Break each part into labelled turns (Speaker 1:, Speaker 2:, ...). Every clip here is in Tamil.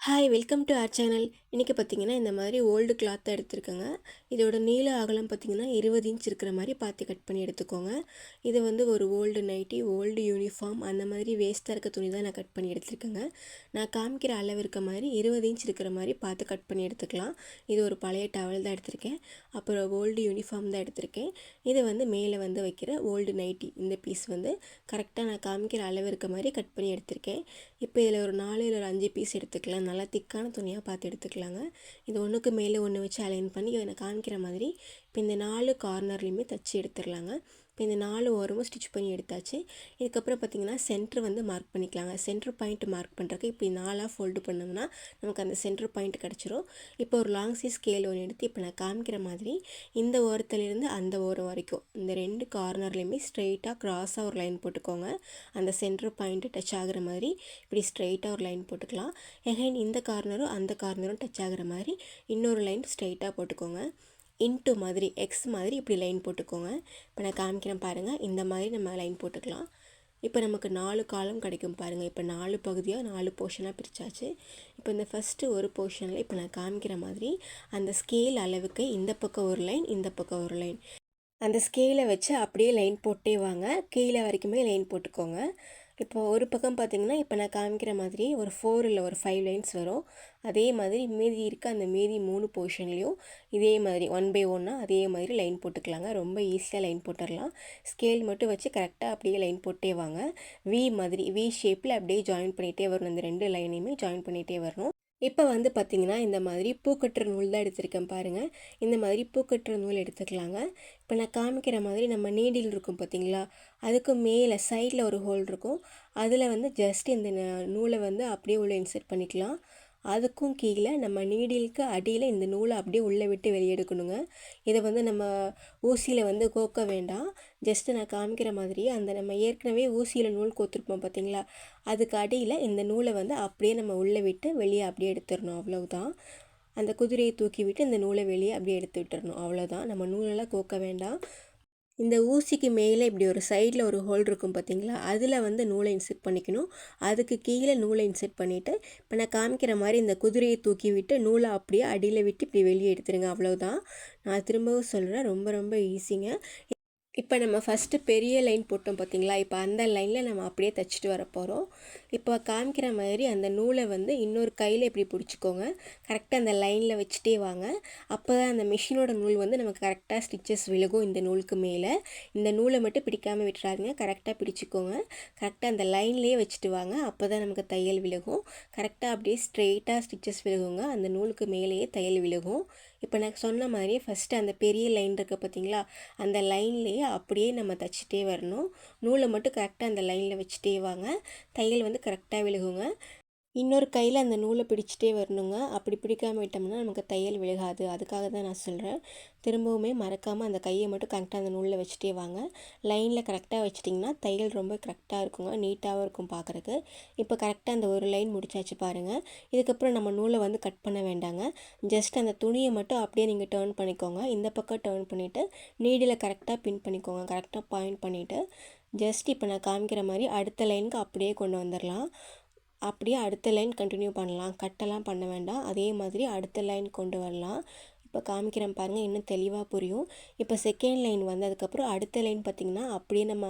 Speaker 1: Hi welcome to R channel. இன்றைக்கி பார்த்திங்கன்னா இந்த மாதிரி ஓல்டு கிளாத்தை எடுத்துருக்கேங்க. இதோட நீள அகலம் பார்த்திங்கன்னா 20 இன்ச் இருக்கிற மாதிரி பார்த்து கட் பண்ணி எடுத்துக்கோங்க. இது வந்து ஒரு ஓல்டு நைட்டி, ஓல்டு யூனிஃபார்ம் அந்த மாதிரி வேஸ்ட்டாக இருக்க துணி தான் நான் கட் பண்ணி எடுத்துருக்கேங்க. நான் காமிக்கிற அளவு இருக்க மாதிரி 20 இன்ச் இருக்கிற மாதிரி பார்த்து கட் பண்ணி எடுத்துக்கலாம். இது ஒரு பழைய டவல் தான் எடுத்திருக்கேன். அப்புறம் ஓல்டு யூனிஃபார்ம் தான் எடுத்திருக்கேன். இது வந்து மேலே வந்து வைக்கிற ஓல்டு நைட்டி. இந்த பீஸ் வந்து கரெக்டாக நான் காமிக்கிற அளவு இருக்க மாதிரி கட் பண்ணி எடுத்திருக்கேன். இப்போ இதில் ஒரு 4 இல்லை ஒரு 5 பீஸ் எடுத்துக்கலாம். நல்லா திக்கான துணியாக பார்த்து எடுத்துக்கலாங்க. இது ஒன்றுக்கு மேலே ஒன்று வச்சு அலைன் பண்ணி நான் காமிக்கிற மாதிரி இப்போ இந்த 4 கார்னர்லேயுமே தச்சு எடுத்துடலாங்க. இப்போ இந்த 4 ஓரமும் ஸ்டிச் பண்ணி எடுத்தாச்சு. இதுக்கப்புறம் பார்த்திங்கன்னா சென்டர் வந்து மார்க் பண்ணிக்கலாங்க. சென்டர் பாயிண்ட் மார்க் பண்ணுறதுக்கு இப்படி 4ஆக ஃபோல்டு பண்ணோம்னா நமக்கு அந்த சென்டர் பாயிண்ட் கிடச்சிரும். இப்போ ஒரு லாங் சைஸ் ஸ்கேல் ஒன்று எடுத்து இப்போ நான் காமிக்கிற மாதிரி இந்த ஓரத்துலேருந்து அந்த ஓரம் வரைக்கும் இந்த 2 கார்னர்லேயுமே ஸ்ட்ரெயிட்டாக க்ராஸாக ஒரு லைன் போட்டுக்கோங்க. அந்த சென்டர் பாயிண்ட்டு டச் ஆகிற மாதிரி இப்படி ஸ்ட்ரெயிட்டாக ஒரு லைன் போட்டுக்கலாம். எகைன் இந்த கார்னரும் அந்த கார்னரும் டச் ஆகிற மாதிரி இன்னொரு லைன் ஸ்ட்ரெயிட்டாக போட்டுக்கோங்க. இன்ட்டு மாதிரி எக்ஸ் மாதிரி இப்படி லைன் போட்டுக்கோங்க. இப்போ நான் காமிக்கிறேன் பாருங்கள். இந்த மாதிரி நம்ம லைன் போட்டுக்கலாம். இப்போ நமக்கு 4 காலம் கிடைக்கும் பாருங்கள். இப்போ 4 பகுதியாக 4 போர்ஷனாக பிரித்தாச்சு. இப்போ இந்த ஃபஸ்ட்டு ஒரு போர்ஷனில் இப்போ நான் காமிக்கிற மாதிரி அந்த ஸ்கேல் அளவுக்கு இந்த பக்கம் ஒரு லைன், இந்த பக்கம் ஒரு லைன், அந்த ஸ்கேலை வச்சு அப்படியே லைன் போட்டே வாங்க. கீழே வரைக்குமே லைன் போட்டுக்கோங்க. இப்போ ஒரு பக்கம் பார்த்திங்கன்னா இப்போ நான் காமிக்கிற மாதிரி ஒரு 4 இல்லை ஒரு 5 லைன்ஸ் வரும். அதே மாதிரி மீதி இருக்க அந்த மீதி 3 போர்ஷன்லேயும் இதே மாதிரி 1 பை 1 அதே மாதிரி லைன் போட்டுக்கலாங்க. ரொம்ப ஈஸியாக லைன் போட்டுடலாம். ஸ்கேல் மட்டும் வச்சு கரெக்டாக அப்படியே லைன் போட்டே வாங்க. வி மாதிரி வி ஷேப்பில் அப்படியே ஜாயின் பண்ணிகிட்டே வரணும். இந்த 2 லைனையுமே ஜாயின் பண்ணிகிட்டே வரணும். இப்போ வந்து பார்த்திங்கன்னா இந்த மாதிரி பூக்கட்டுற நூல் தான் எடுத்திருக்கேன் பாருங்கள். இந்த மாதிரி பூக்கட்டுற நூல் எடுத்துக்கலாங்க. இப்போ நான் காமிக்கிற மாதிரி நம்ம நீடில் இருக்கும் பார்த்திங்களா, அதுக்கு மேலே சைடில் ஒரு ஹோல் இருக்கும். அதில் வந்து ஜஸ்ட் இந்த நூலை வந்து அப்படியே உள்ளே இன்சர்ட் பண்ணிக்கலாம். அதுக்கும் கீழே நம்ம நீடிலுக்கு அடியில் இந்த நூலை அப்படியே உள்ளே விட்டு வெளியே எடுக்கணுங்க. இதை வந்து நம்ம ஊசியில் வந்து கோக்க வேண்டாம். ஜஸ்ட்டு நான் காமிக்கிற மாதிரி அந்த நம்ம ஏற்கனவே ஊசியில் நூல் கோத்துருப்போம் பார்த்திங்களா, அதுக்கு அடியில் இந்த நூலை வந்து அப்படியே நம்ம உள்ளே விட்டு வெளியே அப்படியே எடுத்துடணும். அவ்வளவுதான். அந்த குதிரையை தூக்கி விட்டு இந்த நூலை வெளியே அப்படியே எடுத்து விட்டுறணும். அவ்வளோதான். நம்ம நூலெல்லாம் கோக்க வேண்டாம். இந்த ஊசிக்கு மேலே இப்படி ஒரு சைடில் ஒரு ஹோல் இருக்கும் பார்த்திங்களா, அதில் வந்து நூலை இன்செர்ட் பண்ணிக்கணும். அதுக்கு கீழே நூலை இன்செர்ட் பண்ணிவிட்டு இப்போ நான் காமிக்கிற மாதிரி இந்த குதிரையை தூக்கி விட்டு நூலை அப்படியே அடியில் விட்டு இப்படி வெளியே எடுத்துருங்க. அவ்வளோதான். நான் திரும்பவும் சொல்கிறேன், ரொம்ப ரொம்ப ஈஸிங்க. இப்போ நம்ம ஃபஸ்ட்டு பெரிய லைன் போட்டோம் பார்த்திங்களா, இப்போ அந்த லைனில் நம்ம அப்படியே தைச்சிட்டு வர போகிறோம். இப்போ காமிக்கிற மாதிரி அந்த நூலை வந்து இன்னொரு கையில் இப்படி பிடிச்சிக்கோங்க. கரெக்டாக அந்த லைனில் வச்சுட்டே வாங்க. அப்போ தான் அந்த மிஷினோட நூல் வந்து நமக்கு கரெக்டாக ஸ்டிச்சஸ் விழுகும். இந்த நூலுக்கு மேலே இந்த நூலை மட்டும் பிடிக்காமல் விட்டுறாதீங்க. கரெக்டாக பிடிச்சிக்கோங்க. கரெக்டாக அந்த லைன்லேயே வச்சுட்டு வாங்க. அப்போ தான் நமக்கு தையல் விழுகும். கரெக்டாக அப்படியே ஸ்ட்ரெயிட்டாக ஸ்டிச்சஸ் விழுகுங்க. அந்த நூலுக்கு மேலேயே தையல் விழுகும். இப்போ நான் சொன்ன மாதிரியே ஃபஸ்ட்டு அந்த பெரிய லைன் இருக்குது பார்த்திங்களா, அந்த லைன்லேயே அப்படியே நம்ம தைச்சிட்டே வரணும். நூலை மட்டும் கரெக்டாக அந்த லைனில் வச்சுட்டே வாங்க. தையல் வந்து கரெக்டாக விழுகுங்க. இன்னொரு கையில் அந்த நூலை பிடிச்சிட்டே வரணுங்க. அப்படி பிடிக்காமல் விட்டோம்னா நமக்கு தையல் விழுகாது. அதுக்காக தான் நான் சொல்கிறேன். திரும்பவுமே மறக்காமல் அந்த கையை மட்டும் கரெக்டாக அந்த நூலில் வச்சுட்டே வாங்க. லைனில் கரெக்டாக வச்சிட்டிங்கன்னா தையல் ரொம்ப கரெக்டாக இருக்குங்க. நீட்டாகவும் இருக்கும் பார்க்குறக்கு. இப்போ கரெக்டாக அந்த ஒரு லைன் முடிச்சாச்சு பாருங்கள். இதுக்கப்புறம் நம்ம நூலை வந்து கட் பண்ண வேண்டாங்க. ஜஸ்ட் அந்த துணியை மட்டும் அப்படியே நீங்கள் டர்ன் பண்ணிக்கோங்க. இந்த பக்கம் டர்ன் பண்ணிவிட்டு நீடில் கரெக்டாக பின் பண்ணிக்கோங்க. கரெக்டாக பாயிண்ட் பண்ணிவிட்டு ஜஸ்ட் இப்போ நான் காமிக்கிற மாதிரி அடுத்த லைனுக்கு அப்படியே கொண்டு வந்துடலாம். அப்படியே அடுத்த லைன் கண்டினியூ பண்ணலாம். கட்டெல்லாம் பண்ண வேண்டாம். அதே மாதிரி அடுத்த லைன் கொண்டு வரலாம். இப்போ காமிக்கிறேன் பாருங்கள், இன்னும் தெளிவாக புரியும். இப்போ செகண்ட் லைன் வந்ததுக்கப்புறம் அடுத்த லைன் பார்த்திங்கன்னா அப்படியே நம்ம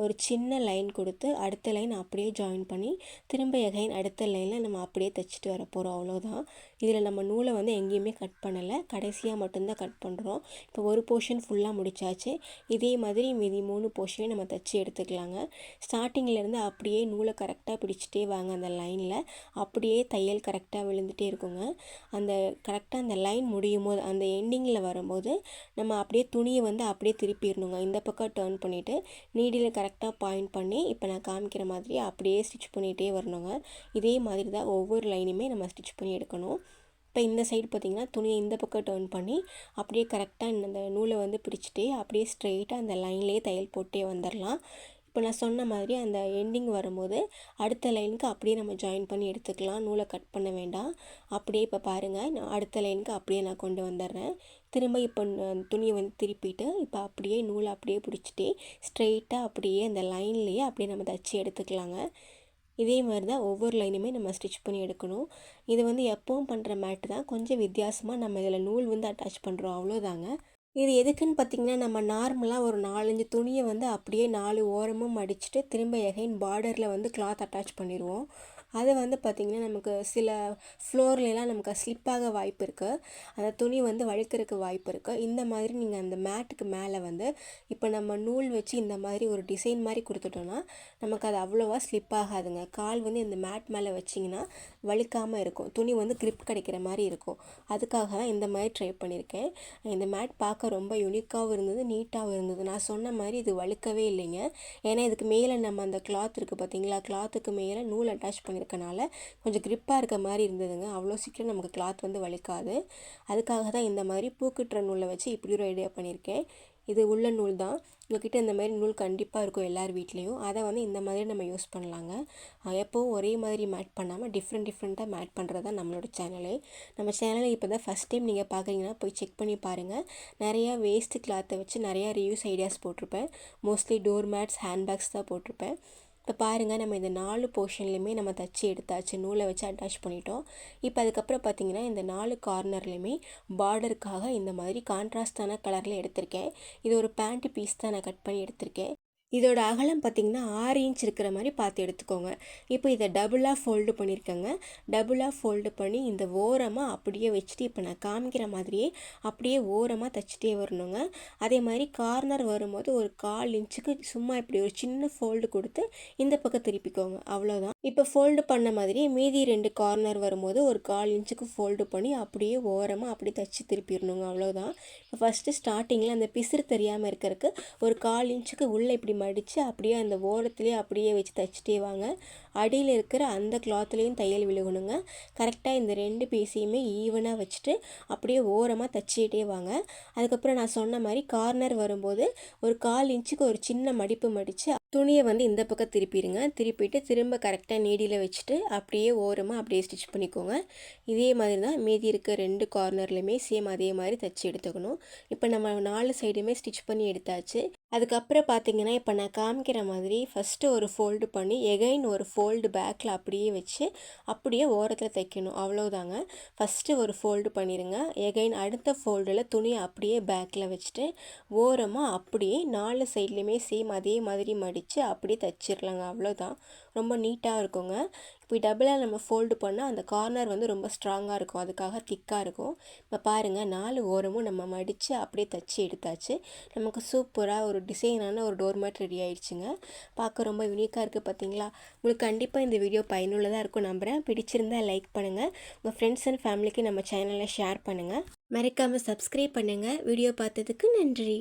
Speaker 1: ஒரு சின்ன லைன் கொடுத்து அடுத்த லைன் அப்படியே ஜாயின் பண்ணி திரும்ப எகைன் அடுத்த லைனில் நம்ம அப்படியே தைச்சிட்டு வர போகிறோம். அவ்வளோதான். இதில் நம்ம நூலை வந்து எங்கேயுமே கட் பண்ணலை. கடைசியாக மட்டும்தான் கட் பண்ணுறோம். இப்போ ஒரு போர்ஷன் ஃபுல்லாக முடிச்சாச்சு. இதே மாதிரி மீதி 3 போர்ஷனையும் நம்ம தைச்சி எடுத்துக்கலாங்க. ஸ்டார்டிங்கிலேருந்து அப்படியே நூலை கரெக்டாக பிடிச்சிட்டே வாங்க. அந்த லைனில் அப்படியே தையல் கரெக்டாக விழுந்துகிட்டே இருக்குங்க. அந்த கரெக்டாக அந்த லைன் முடியும் போது அந்த எண்டிங்கில் வரும்போது நம்ம அப்படியே துணியை வந்து அப்படியே திருப்பிடணுங்க. இந்த பக்கம் டர்ன் பண்ணிவிட்டு நீடில் கரெக்டாக பாயிண்ட் பண்ணி இப்போ நான் காமிக்கிற மாதிரி அப்படியே ஸ்டிச் பண்ணிகிட்டே வரணுங்க. இதே மாதிரி தான் ஒவ்வொரு லைனுமே நம்ம ஸ்டிச் பண்ணி எடுக்கணும். இப்போ இந்த சைடு பார்த்திங்கன்னா துணியை இந்த பக்கம் டர்ன் பண்ணி அப்படியே கரெக்டாக இந்த நூலை வந்து பிடிச்சிட்டே அப்படியே ஸ்ட்ரெயிட்டாக அந்த லைன்லேயே தையல் போட்டே வந்துடலாம். இப்போ நான் சொன்ன மாதிரி அந்த எண்டிங் வரும்போது அடுத்த லைனுக்கு அப்படியே நம்ம ஜாயின் பண்ணி எடுத்துக்கலாம். நூலை கட் பண்ண வேண்டாம். அப்படியே இப்போ பாருங்கள், நான் அடுத்த லைனுக்கு அப்படியே நான் கொண்டு வந்துடுறேன். திரும்ப இப்போ துணியை வந்து திருப்பிட்டு இப்போ அப்படியே நூலை அப்படியே பிடிச்சிட்டே ஸ்ட்ரெயிட்டாக அப்படியே அந்த லைன்லேயே அப்படியே நம்ம தைச்சி எடுத்துக்கலாங்க. இதே மாதிரி தான் ஒவ்வொரு லைனுமே நம்ம ஸ்டிச் பண்ணி எடுக்கணும். இது வந்து எப்பவும் பண்ணுற மேட்டு தான், கொஞ்சம் வித்தியாசமாக நம்ம இதில் நூல் வந்து அட்டாச் பண்ணுறோம், அவ்வளோதாங்க. இது எதுக்குன்னு பார்த்தீங்கன்னா, நம்ம நார்மலாக ஒரு 4, 5 துணியை வந்து அப்படியே 4 ஓரமும் மடிச்சுட்டு திரும்ப எகைன் பார்டரில் வந்து கிளாத் அட்டாச் பண்ணிடுவோம். அது வந்து பார்த்திங்கன்னா நமக்கு சில ஃப்ளோர்லாம் நமக்கு ஸ்லிப்பாக வாய்ப்பு இருக்குது, அந்த துணி வந்து வழுக்கிறதுக்கு வாய்ப்பு இருக்குது. இந்த மாதிரி நீங்கள் அந்த மேட்டுக்கு மேலே வந்து இப்போ நம்ம நூல் வச்சு இந்த மாதிரி ஒரு டிசைன் மாதிரி கொடுத்துட்டோன்னா நமக்கு அது அவ்வளோவா ஸ்லிப் ஆகாதுங்க. கால் வந்து இந்த மேட் மேலே வச்சிங்கன்னா வழுக்காமல் இருக்கும், துணி வந்து கிரிப் கிடைக்கிற மாதிரி இருக்கும். அதுக்காக தான் இந்த மாதிரி ட்ரை பண்ணியிருக்கேன். இந்த மேட் பார்க்க ரொம்ப யூனிக்காகவும் இருந்தது, நீட்டாகவும் இருந்தது. நான் சொன்ன மாதிரி இது வழுக்கவே இல்லைங்க. ஏன்னா இதுக்கு மேலே நம்ம அந்த கிளாத் இருக்குது பார்த்தீங்களா, கிளாத்துக்கு மேலே நூல் அட்டாச் பண்ணியிருக்கனால கொஞ்சம் கிரிப்பாக இருக்க மாதிரி இருந்ததுங்க. அவ்வளோ சீக்கிரம் நமக்கு கிளாத் வந்து வலிக்காது. அதுக்காக தான் இந்த மாதிரி பூக்குட்டுற நூலை வச்சு இப்படி ஒரு ஐடியா பண்ணியிருக்கேன். இது உள்ள நூல் தான். உங்கள்கிட்ட இந்த மாதிரி நூல் கண்டிப்பாக இருக்கும் எல்லார் வீட்லேயும். அதை வந்து இந்த மாதிரி நம்ம யூஸ் பண்ணலாங்க. எப்போவும் ஒரே மாதிரி மேட் பண்ணாமல் டிஃப்ரெண்ட்டாக மேட் பண்ணுறது தான் நம்மளோட சேனலே. நம்ம சேனலை இப்போ தான் ஃபஸ்ட் டைம் நீங்கள் பார்க்குறீங்கன்னா போய் செக் பண்ணி பாருங்கள். நிறையா வேஸ்ட்டு கிளாத்தை வச்சு நிறையா ரிவ்யூஸ் ஐடியாஸ் போட்டிருப்பேன். மோஸ்ட்லி டோர் மேட்ஸ், ஹேண்ட்பேக்ஸ் தான் போட்டிருப்பேன். இப்போ பாருங்கள், நம்ம இந்த 4 போர்ஷன்லையுமே நம்ம தச்சு எடுத்தாச்சு, நூலை வச்சு அட்டாச் பண்ணிட்டோம். இப்போ அதுக்கப்புறம் பார்த்திங்கன்னா இந்த 4 கார்னர்லையுமே பார்டருக்காக இந்த மாதிரி கான்ட்ராஸ்டான கலரில் எடுத்திருக்கேன். இது ஒரு பேண்ட் பீஸ் தான் நான் கட் பண்ணி எடுத்திருக்கேன். இதோட அகலம் பார்த்திங்கன்னா 6 இன்ச் இருக்கிற மாதிரி பார்த்து எடுத்துக்கோங்க. இப்போ இதை டபுளாக ஃபோல்டு பண்ணியிருக்கேங்க. டபுளாக ஃபோல்டு பண்ணி இந்த ஓரமாக அப்படியே வச்சுட்டு இப்போ நான் காமிக்கிற மாதிரியே அப்படியே ஓரமாக தைச்சிட்டே வரணுங்க. அதே மாதிரி கார்னர் வரும்போது ஒரு 1/4 இன்ச்சுக்கு சும்மா இப்படி ஒரு சின்ன ஃபோல்டு கொடுத்து இந்த பக்கம் திருப்பிக்கோங்க, அவ்வளோதான். இப்போ ஃபோல்டு பண்ண மாதிரி மீதி 2 கார்னர் வரும்போது ஒரு 1/4 இன்ச்சுக்கு ஃபோல்டு பண்ணி அப்படியே ஓரமாக அப்படியே தைச்சி திருப்பிடணுங்க, அவ்வளோதான். இப்போ ஃபஸ்ட்டு ஸ்டார்டிங்கில் அந்த பிசுறு தெரியாமல் இருக்கிறதுக்கு ஒரு 1/4 இன்ச்சுக்கு உள்ளே இப்படி மடித்து அப்படியே அந்த ஓரத்துலேயே அப்படியே வச்சு தைச்சிட்டே வாங்க. அடியில் இருக்கிற அந்த கிளாத்லேயும் தையல் விழுகணுங்க. கரெக்டாக இந்த 2 பீஸையுமே ஈவனாக வச்சுட்டு அப்படியே ஓரமாக தைச்சிக்கிட்டே வாங்க. அதுக்கப்புறம் நான் சொன்ன மாதிரி கார்னர் வரும்போது ஒரு 1/4 இன்ச்சுக்கு ஒரு சின்ன மடிப்பு மடித்து துணியை வந்து இந்த பக்கம் திருப்பிடுங்க. திருப்பிட்டு திரும்ப கரெக்டாக நீடியில் வச்சுட்டு அப்படியே ஓரமாக அப்படியே ஸ்டிச் பண்ணிக்கோங்க. இதே மாதிரி தான் மீதி இருக்க 2 கார்னர்லையுமே சேம் அதே மாதிரி தைச்சி எடுத்துக்கணும். இப்போ நம்ம 4 சைடுமே ஸ்டிச் பண்ணி எடுத்தாச்சு. அதுக்கப்புறம் பார்த்திங்கன்னா இப்போ நான் காமிக்கிற மாதிரி ஃபஸ்ட்டு ஒரு ஃபோல்டு பண்ணி எகைன் ஒரு ஃபோல்டு பேக்கில் அப்படியே வச்சு அப்படியே ஓரத்தில் தைக்கணும், அவ்வளோதாங்க. ஃபஸ்ட்டு ஒரு ஃபோல்டு பண்ணிடுங்க. எகைன் அடுத்த ஃபோல்டில் துணியை அப்படியே பேக்கில் வச்சுட்டு ஓரமாக அப்படியே 4 சைட்லேயுமே சேம் அதே மாதிரி மடித்து அப்படியே தைச்சிடலாங்க, அவ்வளோதான். ரொம்ப நீட்டாக இருக்குங்க. இப்போ டபுளாக நம்ம ஃபோல்டு பண்ணால் அந்த கார்னர் வந்து ரொம்ப ஸ்ட்ராங்காக இருக்கும், அதுக்காக திக்காக இருக்கும். இப்போ பாருங்கள், 4 ஓரமும் நம்ம மடித்து அப்படியே தைச்சி எடுத்தாச்சு. நமக்கு சூப்பராக ஒரு டிசைனான ஒரு டோர்மேட் ரெடி ஆகிடுச்சுங்க. பார்க்க ரொம்ப யூனிக்காக இருக்குது பார்த்தீங்களா. உங்களுக்கு கண்டிப்பாக இந்த வீடியோ பயனுள்ளதாக இருக்கும் நம்புகிறேன். பிடிச்சிருந்தால் லைக் பண்ணுங்கள், உங்கள் ஃப்ரெண்ட்ஸ் அண்ட் ஃபேமிலிக்கு நம்ம சேனலை ஷேர் பண்ணுங்கள். மறக்காமல் சப்ஸ்கிரைப் பண்ணுங்கள். வீடியோ பார்த்ததுக்கு நன்றி.